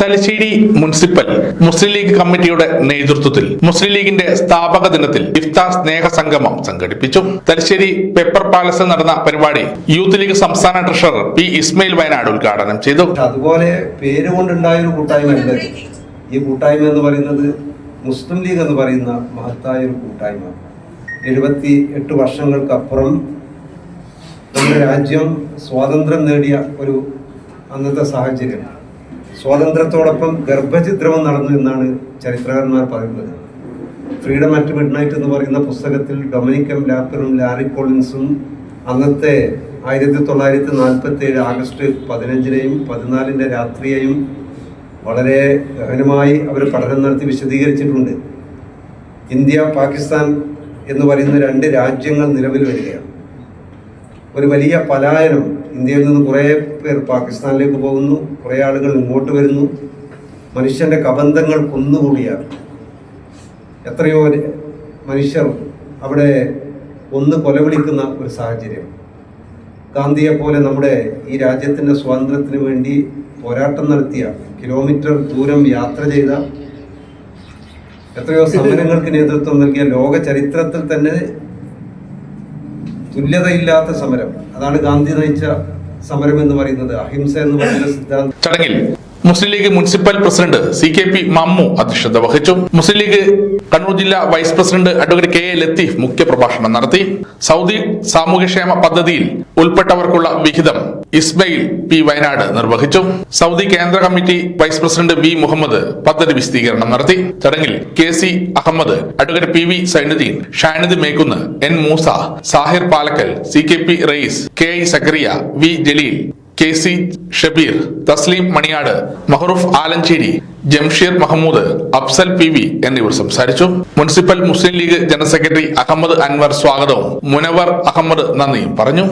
Thalassery municipal Muslim league കമ്മിറ്റിയുടെ നേതൃത്വത്തിൽ മുസ്ലിം ലീഗിന്റെ സ്ഥാപക ദിനത്തിൽ ഇഫ്താർ സ്നേഹ സംഗമം സംഘടിപ്പിച്ചു. തലശ്ശേരി പേപ്പർ പാലസിൽ നടന്ന പരിപാടി യൂത്ത് ലീഗ് സംസ്ഥാന ട്രഷറർ പി ഇസ്മയിൽ വയനാട് ഉദ്ഘാടനം ചെയ്തു. അതുപോലെ പേരുകൊണ്ടുണ്ടായ ഒരു കൂട്ടായ്മ ഈ കൂട്ടായ്മ എന്ന് പറയുന്നത് മുസ്ലിം ലീഗ് എന്ന് പറയുന്ന മഹത്തായ ഒരു കൂട്ടായ്മ. 78 വർഷങ്ങൾക്കപ്പുറം നമ്മുടെ രാജ്യം സ്വാതന്ത്ര്യം നേടിയ ഒരു അന്നത്തെ സാഹചര്യം, സ്വാതന്ത്ര്യത്തോടൊപ്പം ഗർഭചിത്രവും നടന്നു എന്നാണ് ചരിത്രകാരന്മാർ പറയുന്നത്. ഫ്രീഡം അറ്റ് മിഡ്നൈറ്റ് എന്ന് പറയുന്ന പുസ്തകത്തിൽ ഡൊമിനിക് എം ലാപ്പറും ലാരി കോളിൻസും അന്നത്തെ 1947 ആഗസ്റ്റ് 15-നെയും 14-ന്റെ രാത്രിയെയും വളരെ ഗഹനമായി അവർ പഠനം നടത്തി വിശദീകരിച്ചിട്ടുണ്ട്. ഇന്ത്യ പാകിസ്ഥാൻ എന്ന് പറയുന്ന 2 രാജ്യങ്ങൾ നിലവിൽ വരികയാണ്. ഒരു വലിയ പലായനം, ഇന്ത്യയിൽ നിന്ന് കുറേ പേർ പാകിസ്ഥാനിലേക്ക് പോകുന്നു, കുറേ ആളുകൾ ഇങ്ങോട്ട് വരുന്നു. മനുഷ്യന്റെ കബന്ധങ്ങൾ കുന്നുകൂടിയ എത്രയോ മനുഷ്യർ അവിടെ കൊലവിളിക്കുന്ന ഒരു സാഹചര്യം. ഗാന്ധിയെ പോലെ നമ്മുടെ ഈ രാജ്യത്തിൻ്റെ സ്വാതന്ത്ര്യത്തിന് വേണ്ടി പോരാട്ടം നടത്തിയ, കിലോമീറ്റർ ദൂരം യാത്ര ചെയ്ത, എത്രയോ സമരങ്ങൾക്ക് നേതൃത്വം നൽകിയ, ലോക ചരിത്രത്തിൽ തന്നെ തുല്യതയില്ലാത്ത സമരം, അതാണ് ഗാന്ധി നയിച്ച സമരം എന്ന് പറയുന്നത്, അഹിംസ എന്ന് പറയുന്ന സിദ്ധാന്തം. ചടങ്ങിൽ Muslim League municipal president CKP Mammu അധ്യക്ഷത വഹിച്ചു. മുസ്ലിം ലീഗ് കണ്ണൂർ ജില്ലാ vice president advocate KA Latheef മുഖ്യപ്രഭാഷണം നടത്തി. സൗദി സാമൂഹ്യക്ഷേമ പദ്ധതിയിൽ ഉൾപ്പെട്ടവർക്കുള്ള വിഹിതം ഇസ്മയിൽ P വയനാട് നിർവഹിച്ചു. സൗദി കേന്ദ്ര committee vice president V Muhammad പദ്ധതി വിശദീകരണം നടത്തി. ചടങ്ങിൽ KC Ahmed, advocate PV Sainudheen, Shanid Mekkunnu, N Moosa, Sahir Palakkal, CKP Rayees, KI Sakkariya, V Jaleel, KC Shabeer, Thasleem Maniyad, Mahroof Alancheri, Jamsheer Mahmood, Afsal PV എന്നിവർ സംസാരിച്ചു. Municipal Muslim League general secretary Ahmed Anwar സ്വാഗതവും മുനവർ അഹമ്മദ് നന്ദിയും പറഞ്ഞു.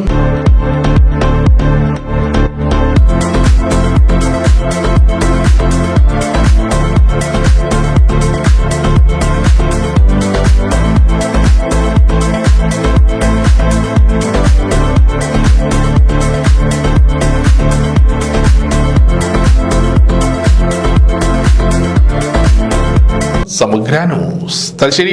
സമഗ്ര ന്യൂസ് തലശ്ശേരി.